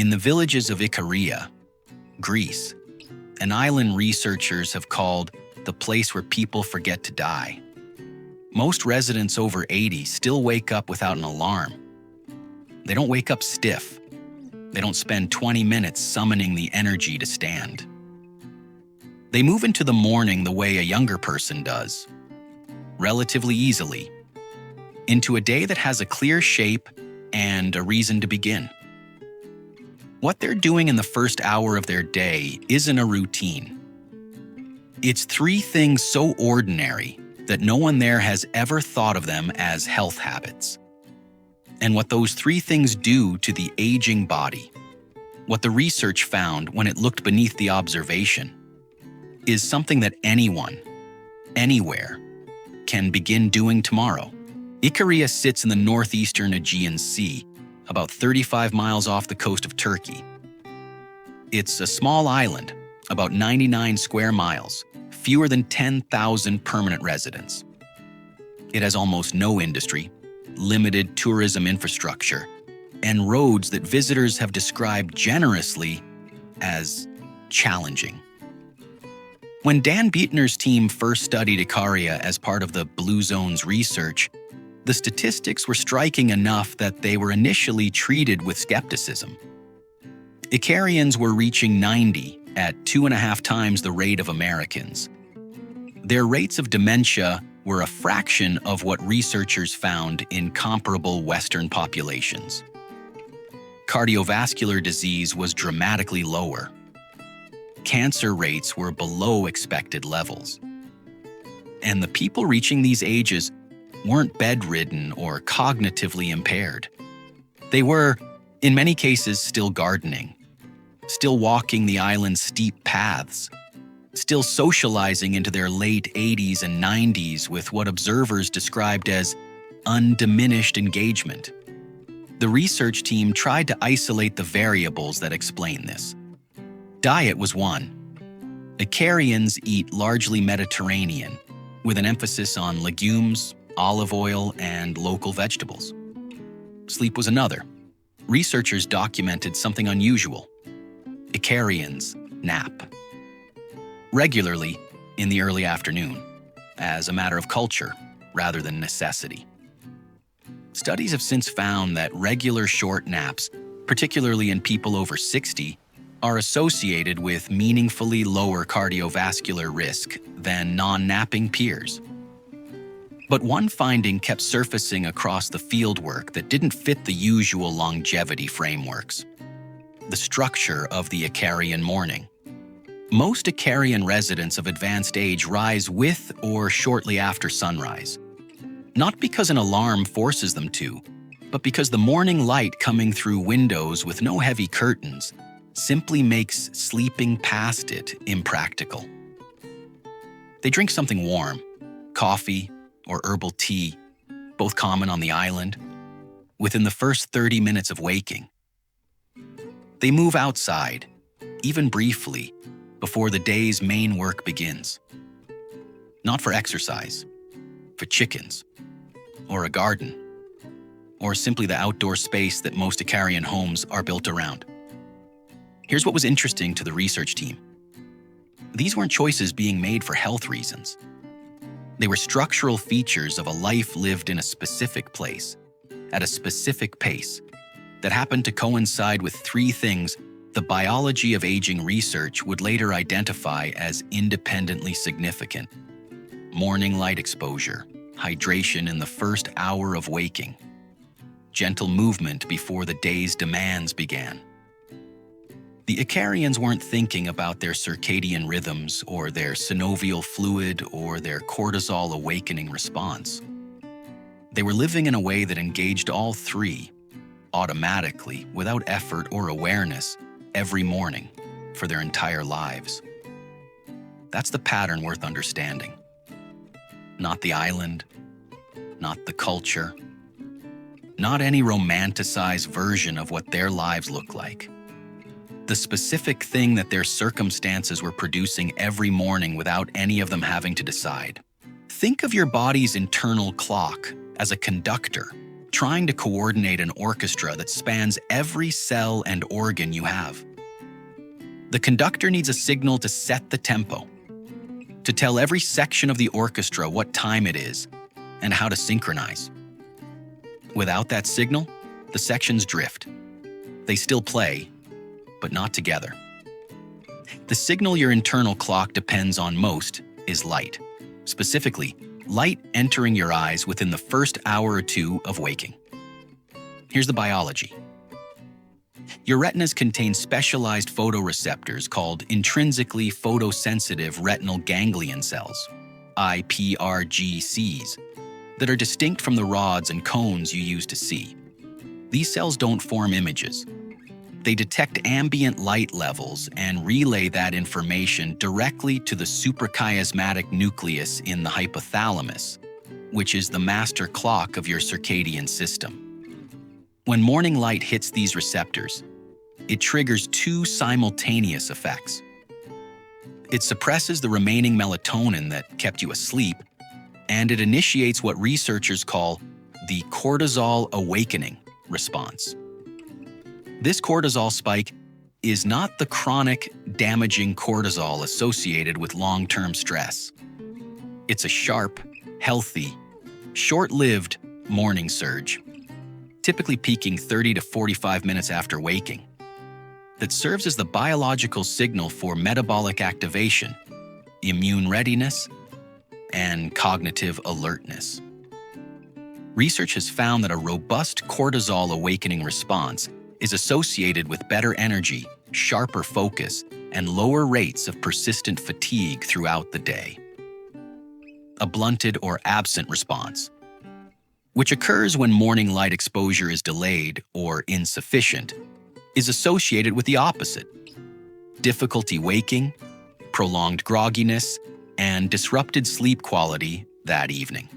In the villages of Icaria, Greece, an island researchers have called the place where people forget to die. Most residents over 80 still wake up without an alarm. They don't wake up stiff. They don't spend 20 minutes summoning the energy to stand. They move into the morning the way a younger person does, relatively easily, into a day that has a clear shape and a reason to begin. What they're doing in the first hour of their day isn't a routine. It's three things so ordinary that no one there has ever thought of them as health habits. And what those three things do to the aging body, what the research found when it looked beneath the observation, is something that anyone, anywhere, can begin doing tomorrow. Icaria sits in the northeastern Aegean Sea, about 35 miles off the coast of Turkey. It's a small island, about 99 square miles, fewer than 10,000 permanent residents. It has almost no industry, limited tourism infrastructure, and roads that visitors have described generously as challenging. When Dan Buettner's team first studied Icaria as part of the Blue Zones research, the statistics were striking enough that they were initially treated with skepticism. Icarians were reaching 90 at 2.5 times the rate of Americans. Their rates of dementia were a fraction of what researchers found in comparable Western populations. Cardiovascular disease was dramatically lower. Cancer rates were below expected levels. And the people reaching these ages weren't bedridden or cognitively impaired. They were, in many cases, still gardening, still walking the island's steep paths, still socializing into their late 80s and 90s with what observers described as undiminished engagement. The research team tried to isolate the variables that explain this. Diet was one. Icarians eat largely Mediterranean, with an emphasis on legumes, olive oil, and local vegetables. Sleep was another. Researchers documented something unusual. Icarians nap regularly in the early afternoon, as a matter of culture rather than necessity. Studies have since found that regular short naps, particularly in people over 60, are associated with meaningfully lower cardiovascular risk than non-napping peers. But one finding kept surfacing across the fieldwork that didn't fit the usual longevity frameworks: the structure of the Icarian morning. Most Icarian residents of advanced age rise with or shortly after sunrise, not because an alarm forces them to, but because the morning light coming through windows with no heavy curtains simply makes sleeping past it impractical. They drink something warm, coffee or herbal tea, both common on the island, within the first 30 minutes of waking. They move outside, even briefly, before the day's main work begins. Not for exercise, for chickens, or a garden, or simply the outdoor space that most Icarian homes are built around. Here's what was interesting to the research team. These weren't choices being made for health reasons. They were structural features of a life lived in a specific place, at a specific pace, that happened to coincide with three things the biology of aging research would later identify as independently significant: morning light exposure, hydration in the first hour of waking, gentle movement before the day's demands began. The Icarians weren't thinking about their circadian rhythms or their synovial fluid or their cortisol awakening response. They were living in a way that engaged all three, automatically, without effort or awareness, every morning for their entire lives. That's the pattern worth understanding. Not the island, not the culture, not any romanticized version of what their lives look like. The specific thing that their circumstances were producing every morning without any of them having to decide. Think of your body's internal clock as a conductor trying to coordinate an orchestra that spans every cell and organ you have. The conductor needs a signal to set the tempo, to tell every section of the orchestra what time it is and how to synchronize. Without that signal, the sections drift. They still play, but not together. The signal your internal clock depends on most is light. Specifically, light entering your eyes within the first hour or two of waking. Here's the biology. Your retinas contain specialized photoreceptors called intrinsically photosensitive retinal ganglion cells, IPRGCs, that are distinct from the rods and cones you use to see. These cells don't form images. They detect ambient light levels and relay that information directly to the suprachiasmatic nucleus in the hypothalamus, which is the master clock of your circadian system. When morning light hits these receptors, it triggers two simultaneous effects. It suppresses the remaining melatonin that kept you asleep, and it initiates what researchers call the cortisol awakening response. This cortisol spike is not the chronic, damaging cortisol associated with long-term stress. It's a sharp, healthy, short-lived morning surge, typically peaking 30 to 45 minutes after waking, that serves as the biological signal for metabolic activation, immune readiness, and cognitive alertness. Research has found that a robust cortisol awakening response is associated with better energy, sharper focus, and lower rates of persistent fatigue throughout the day. A blunted or absent response, which occurs when morning light exposure is delayed or insufficient, is associated with the opposite: difficulty waking, prolonged grogginess, and disrupted sleep quality that evening.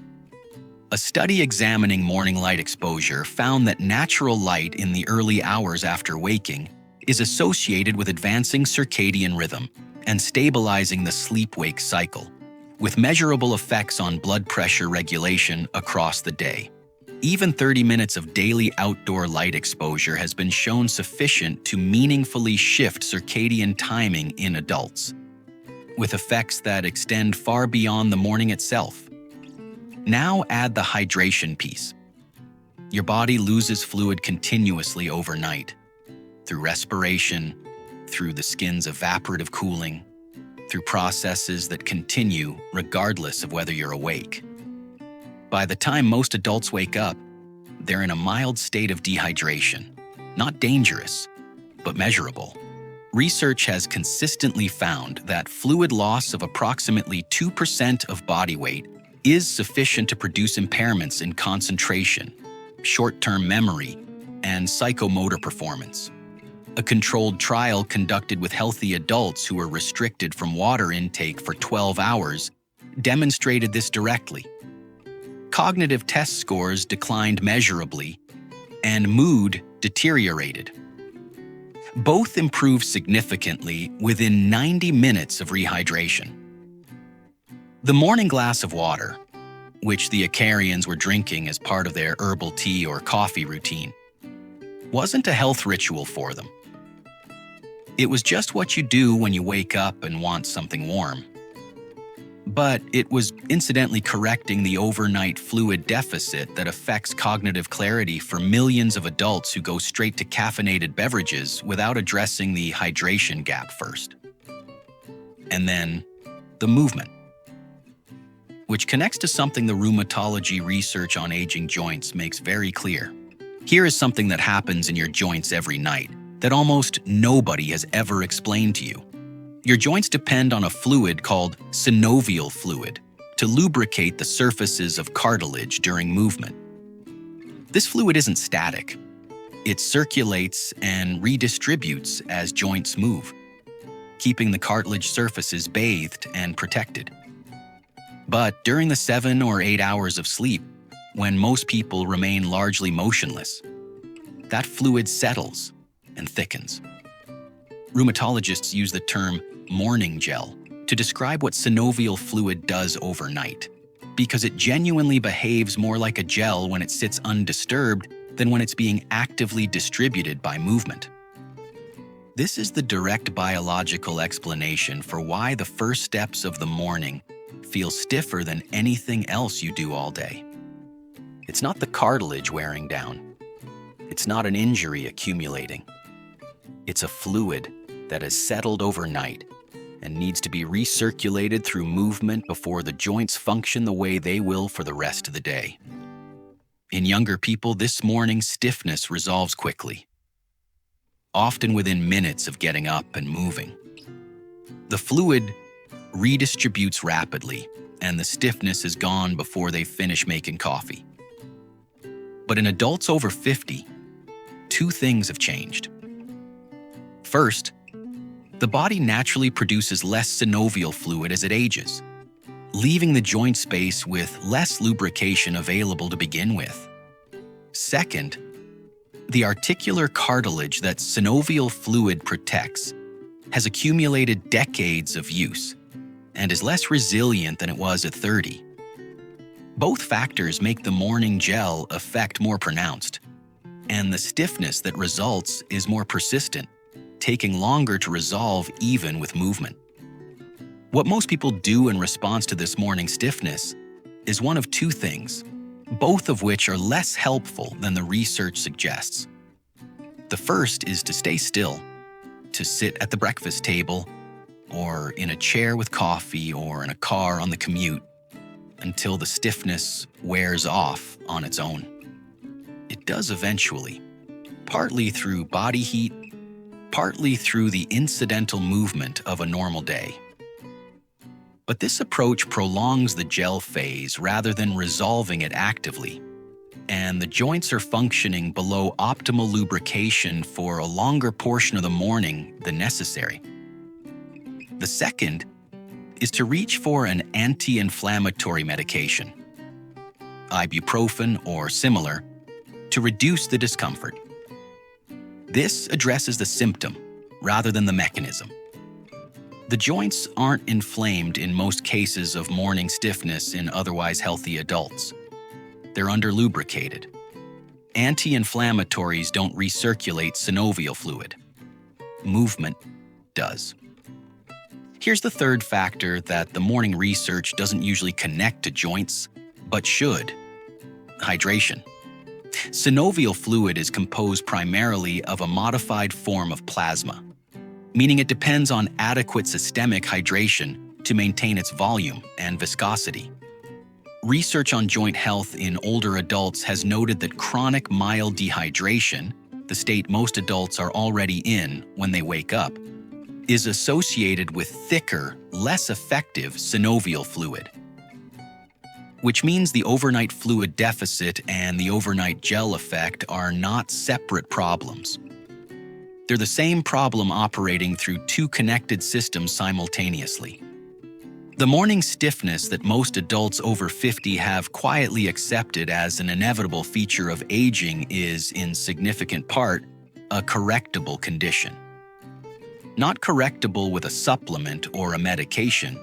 A study examining morning light exposure found that natural light in the early hours after waking is associated with advancing circadian rhythm and stabilizing the sleep-wake cycle, with measurable effects on blood pressure regulation across the day. Even 30 minutes of daily outdoor light exposure has been shown sufficient to meaningfully shift circadian timing in adults, with effects that extend far beyond the morning itself. Now add the hydration piece. Your body loses fluid continuously overnight, through respiration, through the skin's evaporative cooling, through processes that continue regardless of whether you're awake. By the time most adults wake up, they're in a mild state of dehydration, not dangerous, but measurable. Research has consistently found that fluid loss of approximately 2% of body weight is sufficient to produce impairments in concentration, short-term memory, and psychomotor performance. A controlled trial conducted with healthy adults who were restricted from water intake for 12 hours demonstrated this directly. Cognitive test scores declined measurably, and mood deteriorated. Both improved significantly within 90 minutes of rehydration. The morning glass of water, which the Acarians were drinking as part of their herbal tea or coffee routine, wasn't a health ritual for them. It was just what you do when you wake up and want something warm. But it was incidentally correcting the overnight fluid deficit that affects cognitive clarity for millions of adults who go straight to caffeinated beverages without addressing the hydration gap first. And then, the movement, which connects to something the rheumatology research on aging joints makes very clear. Here is something that happens in your joints every night that almost nobody has ever explained to you. Your joints depend on a fluid called synovial fluid to lubricate the surfaces of cartilage during movement. This fluid isn't static. It circulates and redistributes as joints move, keeping the cartilage surfaces bathed and protected. But during the 7 or 8 hours of sleep, when most people remain largely motionless, that fluid settles and thickens. Rheumatologists use the term morning gel to describe what synovial fluid does overnight. because it genuinely behaves more like a gel when it sits undisturbed than when it's being actively distributed by movement. This is the direct biological explanation for why the first steps of the morning feel stiffer than anything else you do all day. It's not the cartilage wearing down. It's not an injury accumulating. It's a fluid that has settled overnight and needs to be recirculated through movement before the joints function the way they will for the rest of the day. In younger people, this morning stiffness resolves quickly, often within minutes of getting up and moving. The fluid redistributes rapidly, and the stiffness is gone before they finish making coffee. But in adults over 50, two things have changed. First, the body naturally produces less synovial fluid as it ages, leaving the joint space with less lubrication available to begin with. Second, the articular cartilage that synovial fluid protects has accumulated decades of use and is less resilient than it was at 30. Both factors make the morning gel effect more pronounced, and the stiffness that results is more persistent, taking longer to resolve even with movement. What most people do in response to this morning stiffness is one of two things, both of which are less helpful than the research suggests. The first is to stay still, to sit at the breakfast table, or in a chair with coffee, or in a car on the commute, until the stiffness wears off on its own. It does eventually, partly through body heat, partly through the incidental movement of a normal day. But this approach prolongs the gel phase rather than resolving it actively, and the joints are functioning below optimal lubrication for a longer portion of the morning than necessary. The second is to reach for an anti-inflammatory medication, ibuprofen or similar, to reduce the discomfort. This addresses the symptom rather than the mechanism. The joints aren't inflamed in most cases of morning stiffness in otherwise healthy adults. They're under-lubricated. Anti-inflammatories don't recirculate synovial fluid. Movement does. Here's the third factor that the morning research doesn't usually connect to joints, but should: hydration. Synovial fluid is composed primarily of a modified form of plasma, meaning it depends on adequate systemic hydration to maintain its volume and viscosity. Research on joint health in older adults has noted that chronic mild dehydration, the state most adults are already in when they wake up, is associated with thicker, less effective synovial fluid, which means the overnight fluid deficit and the overnight gel effect are not separate problems. They're the same problem operating through two connected systems simultaneously. The morning stiffness that most adults over 50 have quietly accepted as an inevitable feature of aging is, in significant part, a correctable condition. Not correctable with a supplement or a medication,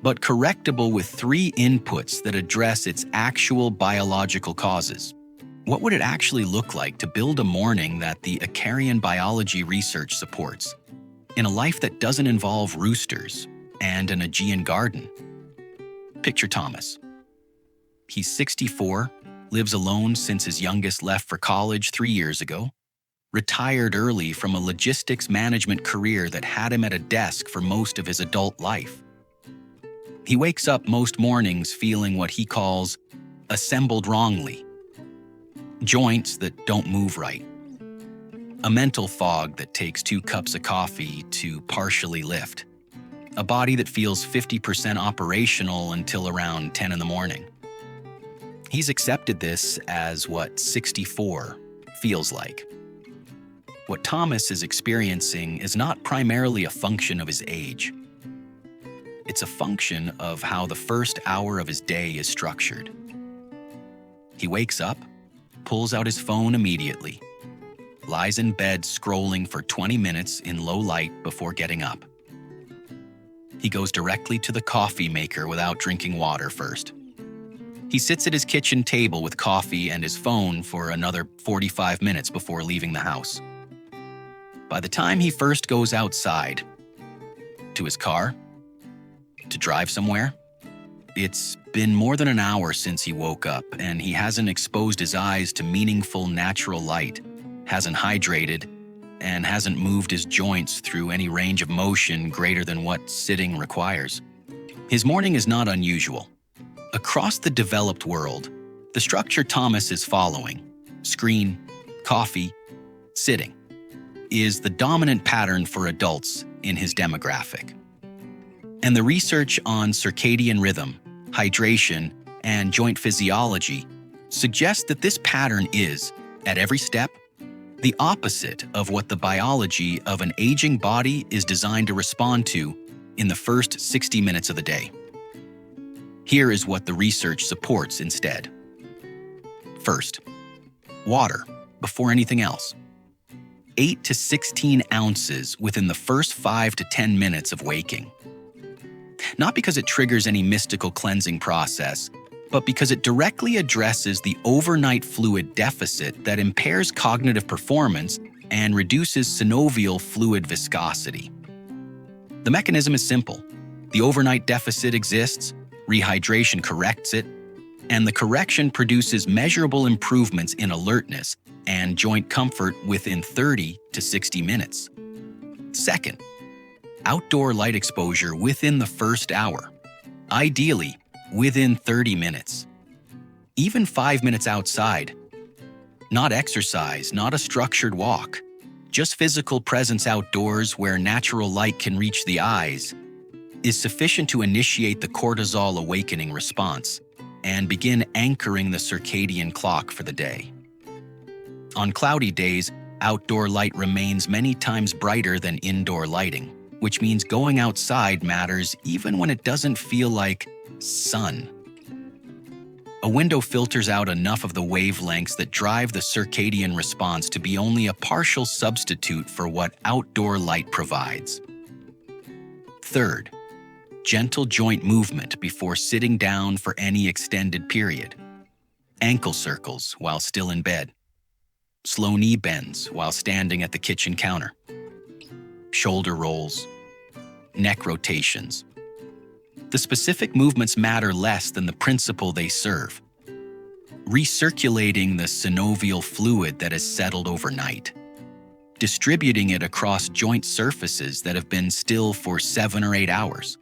but correctable with three inputs that address its actual biological causes. What would it actually look like to build a morning that the Acarian biology research supports, in a life that doesn't involve roosters and an Aegean garden? Picture Thomas. He's 64, lives alone since his youngest left for college 3 years ago, retired early from a logistics management career that had him at a desk for most of his adult life. He wakes up most mornings feeling what he calls assembled wrongly. Joints that don't move right. A mental fog that takes 2 cups of coffee to partially lift. A body that feels 50% operational until around 10 in the morning. He's accepted this as what 64 feels like. What Thomas is experiencing is not primarily a function of his age. It's a function of how the first hour of his day is structured. He wakes up, pulls out his phone immediately, lies in bed scrolling for 20 minutes in low light before getting up. He goes directly to the coffee maker without drinking water first. He sits at his kitchen table with coffee and his phone for another 45 minutes before leaving the house. By the time he first goes outside, to his car, to drive somewhere, it's been more than an hour since he woke up, and he hasn't exposed his eyes to meaningful natural light, hasn't hydrated, and hasn't moved his joints through any range of motion greater than what sitting requires. His morning is not unusual. Across the developed world, the structure Thomas is following, screen, coffee, sitting, is the dominant pattern for adults in his demographic. And the research on circadian rhythm, hydration, and joint physiology suggests that this pattern is, at every step, the opposite of what the biology of an aging body is designed to respond to in the first 60 minutes of the day. Here is what the research supports instead. First, water before anything else. 8 to 16 ounces within the first 5 to 10 minutes of waking. Not because it triggers any mystical cleansing process, but because it directly addresses the overnight fluid deficit that impairs cognitive performance and reduces synovial fluid viscosity. The mechanism is simple. The overnight deficit exists, rehydration corrects it, and the correction produces measurable improvements in alertness and joint comfort within 30 to 60 minutes. Second, outdoor light exposure within the first hour, ideally within 30 minutes. Even 5 minutes outside. Not exercise, not a structured walk, just physical presence outdoors where natural light can reach the eyes is sufficient to initiate the cortisol awakening response and begin anchoring the circadian clock for the day. On cloudy days, outdoor light remains many times brighter than indoor lighting, which means going outside matters even when it doesn't feel like sun. A window filters out enough of the wavelengths that drive the circadian response to be only a partial substitute for what outdoor light provides. Third, gentle joint movement before sitting down for any extended period. Ankle circles while still in bed. Slow knee bends while standing at the kitchen counter. Shoulder rolls. Neck rotations. The specific movements matter less than the principle they serve. Recirculating the synovial fluid that has settled overnight. Distributing it across joint surfaces that have been still for 7 or 8 hours.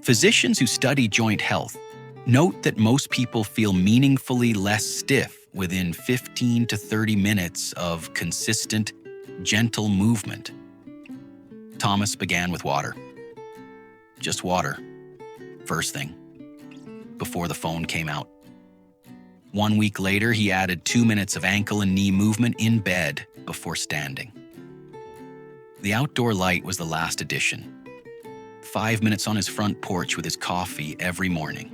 Physicians who study joint health note that most people feel meaningfully less stiff within 15 to 30 minutes of consistent, gentle movement. Thomas began with water. Just water, first thing, before the phone came out. 1 week later, he added 2 minutes of ankle and knee movement in bed before standing. The outdoor light was the last addition. 5 minutes on his front porch with his coffee every morning.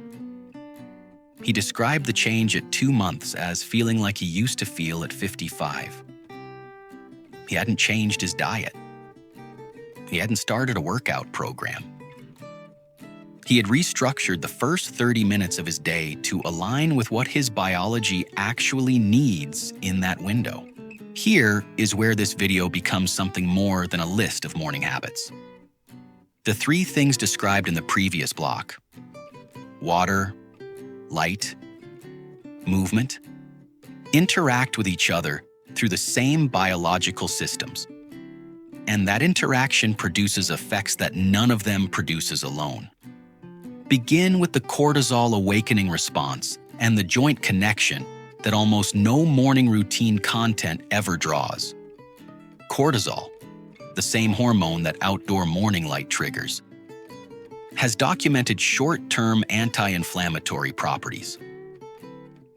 He described the change at 2 months as feeling like he used to feel at 55. He hadn't changed his diet. He hadn't started a workout program. He had restructured the first 30 minutes of his day to align with what his biology actually needs in that window. Here is where this video becomes something more than a list of morning habits. The 3 things described in the previous block, water, light, movement, interact with each other through the same biological systems. And that interaction produces effects that none of them produces alone. Begin with the cortisol awakening response and the joint connection that almost no morning routine content ever draws. Cortisol, the same hormone that outdoor morning light triggers, has documented short-term anti-inflammatory properties.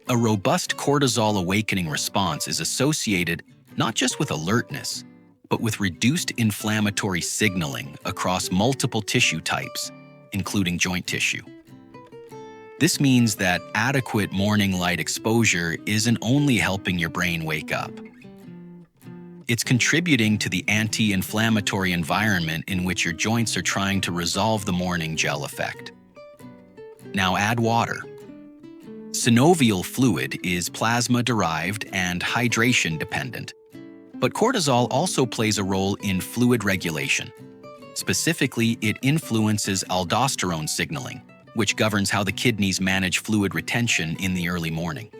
A robust cortisol awakening response is associated not just with alertness, but with reduced inflammatory signaling across multiple tissue types, including joint tissue. This means that adequate morning light exposure isn't only helping your brain wake up. It's contributing to the anti-inflammatory environment in which your joints are trying to resolve the morning gel effect. Now add water. Synovial fluid is plasma-derived and hydration-dependent, but cortisol also plays a role in fluid regulation. Specifically, it influences aldosterone signaling, which governs how the kidneys manage fluid retention in the early morning.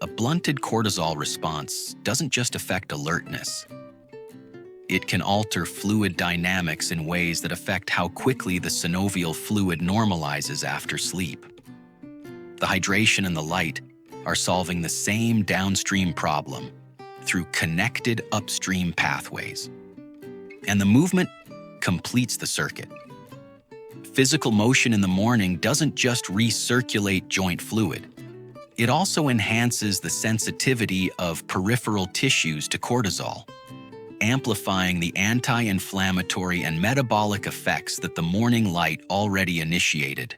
A blunted cortisol response doesn't just affect alertness. It can alter fluid dynamics in ways that affect how quickly the synovial fluid normalizes after sleep. The hydration and the light are solving the same downstream problem through connected upstream pathways. And the movement completes the circuit. Physical motion in the morning doesn't just recirculate joint fluid. It also enhances the sensitivity of peripheral tissues to cortisol, amplifying the anti-inflammatory and metabolic effects that the morning light already initiated.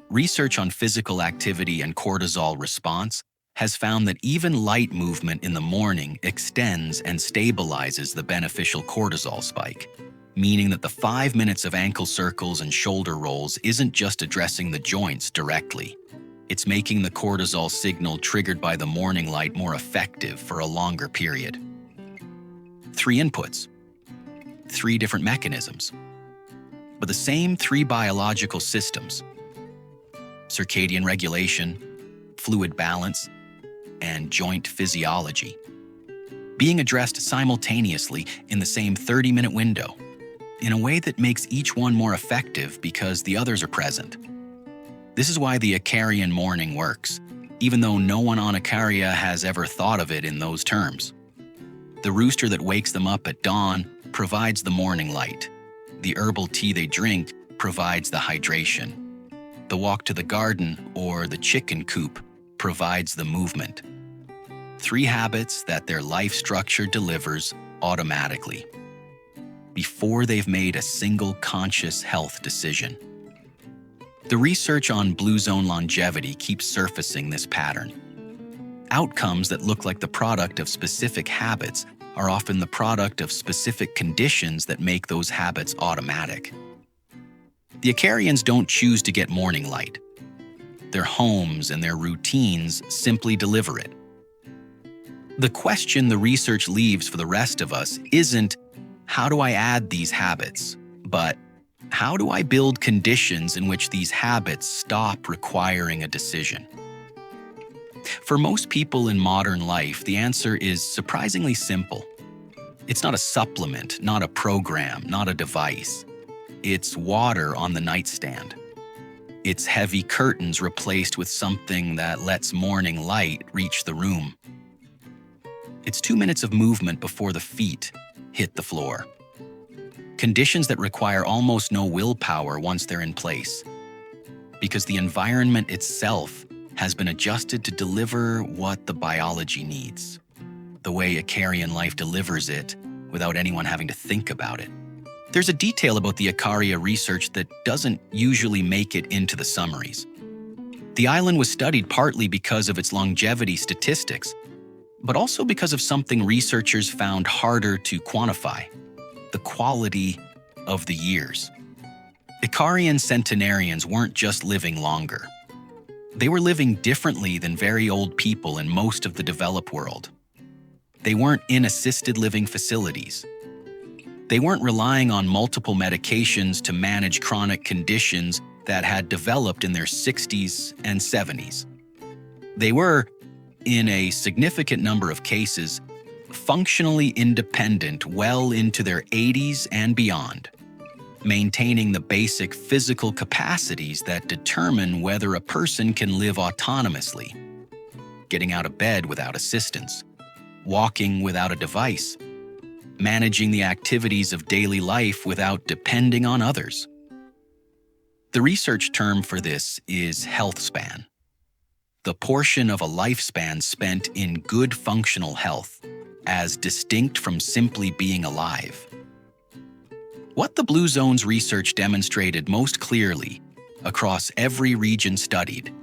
Research on physical activity and cortisol response has found that even light movement in the morning extends and stabilizes the beneficial cortisol spike, meaning that the 5 minutes of ankle circles and shoulder rolls isn't just addressing the joints directly. It's making the cortisol signal triggered by the morning light more effective for a longer period. 3 inputs, 3 different mechanisms, but the same 3 biological systems: circadian regulation, fluid balance, and joint physiology, being addressed simultaneously in the same 30-minute window, in a way that makes each one more effective because the others are present. This is why the Icarian morning works, even though no one on Icaria has ever thought of it in those terms. The rooster that wakes them up at dawn provides the morning light. The herbal tea they drink provides the hydration. The walk to the garden or the chicken coop provides the movement. 3 habits that their life structure delivers automatically, before they've made a single conscious health decision. The research on blue zone longevity keeps surfacing this pattern. Outcomes that look like the product of specific habits are often the product of specific conditions that make those habits automatic. The Icarians don't choose to get morning light. Their homes and their routines simply deliver it. The question the research leaves for the rest of us isn't, how do I add these habits? But, how do I build conditions in which these habits stop requiring a decision? For most people in modern life, the answer is surprisingly simple. It's not a supplement, not a program, not a device. It's water on the nightstand. It's heavy curtains replaced with something that lets morning light reach the room. It's 2 minutes of movement before the feet hit the floor. Conditions that require almost no willpower once they're in place, because the environment itself has been adjusted to deliver what the biology needs, the way Icarian life delivers it without anyone having to think about it. There's a detail about the Icaria research that doesn't usually make it into the summaries. The island was studied partly because of its longevity statistics, but also because of something researchers found harder to quantify: the quality of the years. Icarian centenarians weren't just living longer. They were living differently than very old people in most of the developed world. They weren't in assisted living facilities. They weren't relying on multiple medications to manage chronic conditions that had developed in their 60s and 70s. They were, in a significant number of cases, functionally independent well into their 80s and beyond, maintaining the basic physical capacities that determine whether a person can live autonomously: getting out of bed without assistance, walking without a device, managing the activities of daily life without depending on others. The research term for this is health span, the portion of a lifespan spent in good functional health, as distinct from simply being alive. What the Blue Zone's research demonstrated most clearly across every region studied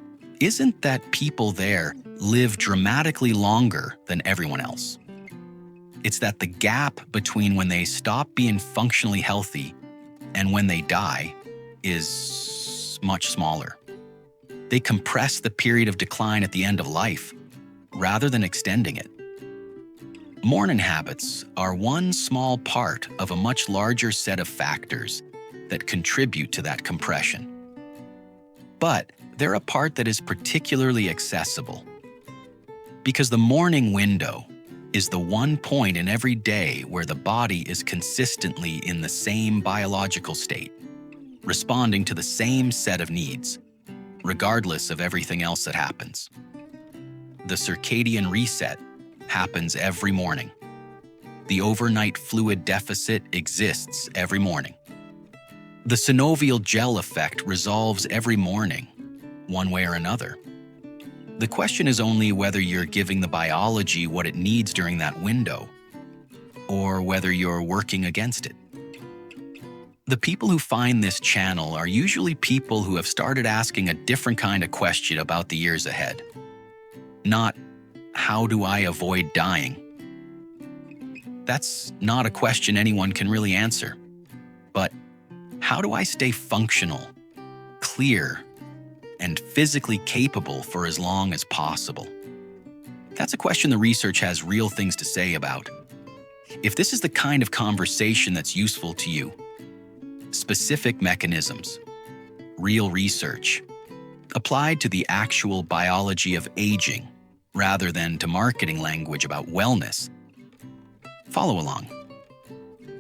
isn't that people there live dramatically longer than everyone else. It's that the gap between when they stop being functionally healthy and when they die is much smaller. They compress the period of decline at the end of life, rather than extending it. Morning habits are one small part of a much larger set of factors that contribute to that compression. But they're a part that is particularly accessible, because the morning window is the one point in every day where the body is consistently in the same biological state, responding to the same set of needs, regardless of everything else that happens. The circadian reset happens every morning. The overnight fluid deficit exists every morning. The synovial gel effect resolves every morning, one way or another. The question is only whether you're giving the biology what it needs during that window, or whether you're working against it. The people who find this channel are usually people who have started asking a different kind of question about the years ahead. Not, how do I avoid dying? That's not a question anyone can really answer. But how do I stay functional, clear, and physically capable for as long as possible? That's a question the research has real things to say about. If this is the kind of conversation that's useful to you, specific mechanisms, real research, applied to the actual biology of aging rather than to marketing language about wellness, follow along.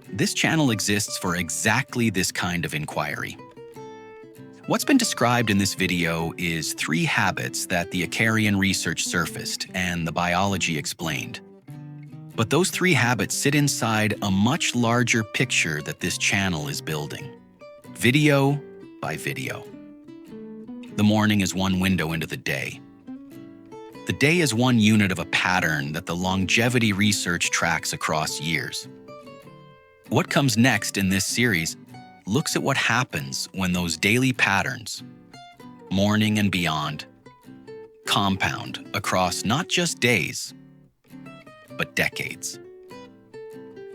This channel exists for exactly this kind of inquiry. What's been described in this video is 3 habits that the Icarian research surfaced and the biology explained. But those 3 habits sit inside a much larger picture that this channel is building, video by video. The morning is one window into the day. The day is one unit of a pattern that the longevity research tracks across years. What comes next in this series looks at what happens when those daily patterns, morning and beyond, compound across not just days, but decades.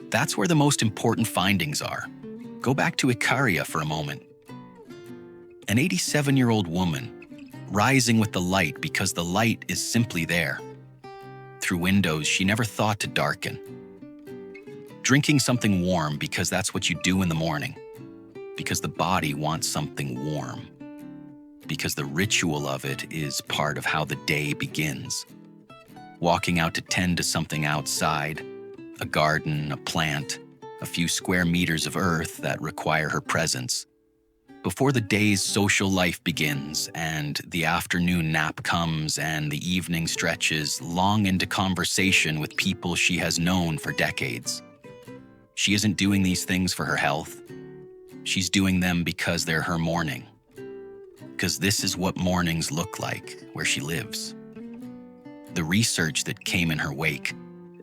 That's where the most important findings are. Go back to Icaria for a moment. An 87-year-old woman, rising with the light because the light is simply there. Through windows she never thought to darken. Drinking something warm because that's what you do in the morning. Because the body wants something warm. Because the ritual of it is part of how the day begins. Walking out to tend to something outside, a garden, a plant, a few square meters of earth that require her presence. Before the day's social life begins and the afternoon nap comes and the evening stretches long into conversation with people she has known for decades. She isn't doing these things for her health. She's doing them because they're her morning. Because this is what mornings look like where she lives. The research that came in her wake,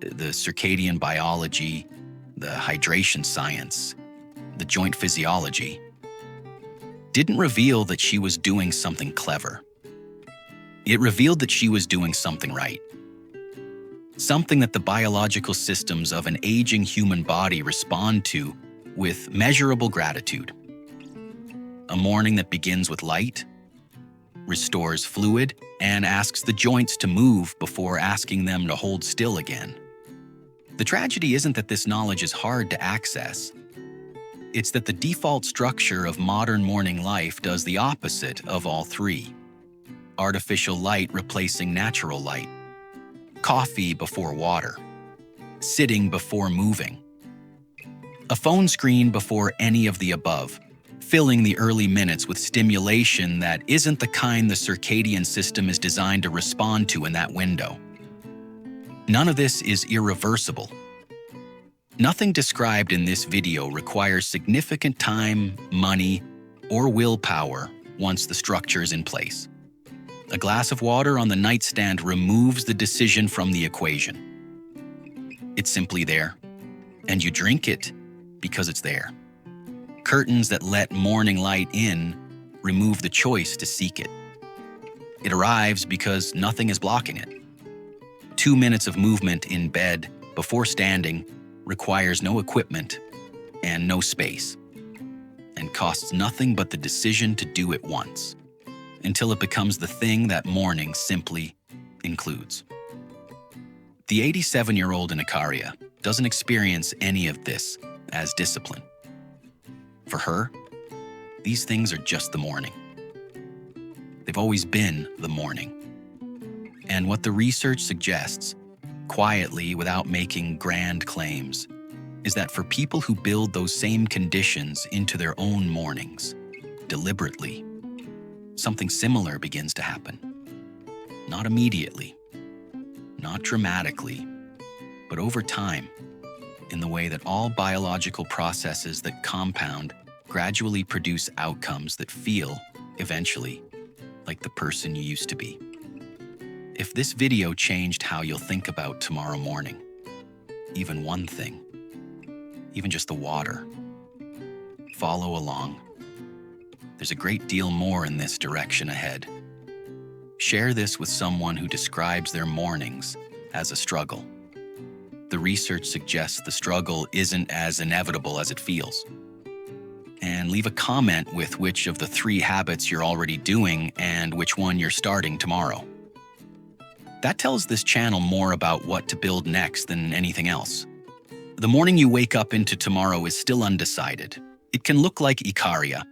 the circadian biology, the hydration science, the joint physiology, didn't reveal that she was doing something clever. It revealed that she was doing something right. Something that the biological systems of an aging human body respond to with measurable gratitude. A morning that begins with light, restores fluid, and asks the joints to move before asking them to hold still again. The tragedy isn't that this knowledge is hard to access. It's that the default structure of modern morning life does the opposite of all 3. Artificial light replacing natural light. Coffee before water. Sitting before moving. A phone screen before any of the above, filling the early minutes with stimulation that isn't the kind the circadian system is designed to respond to in that window. None of this is irreversible. Nothing described in this video requires significant time, money, or willpower once the structure is in place. A glass of water on the nightstand removes the decision from the equation. It's simply there, and you drink it because it's there. Curtains that let morning light in remove the choice to seek it. It arrives because nothing is blocking it. 2 minutes of movement in bed before standing requires no equipment and no space, and costs nothing but the decision to do it once. until it becomes the thing that morning simply includes. The 87-year-old in Icaria doesn't experience any of this as discipline. For her, these things are just the morning. They've always been the morning. And what the research suggests, quietly without making grand claims, is that for people who build those same conditions into their own mornings, deliberately, something similar begins to happen. Not immediately, not dramatically, but over time, in the way that all biological processes that compound gradually produce outcomes that feel, eventually, like the person you used to be. If this video changed how you'll think about tomorrow morning, even one thing, even just the water, follow along. There's a great deal more in this direction ahead. Share this with someone who describes their mornings as a struggle. The research suggests the struggle isn't as inevitable as it feels. And leave a comment with which of the 3 habits you're already doing and which one you're starting tomorrow. That tells this channel more about what to build next than anything else. The morning you wake up into tomorrow is still undecided. It can look like Icaria,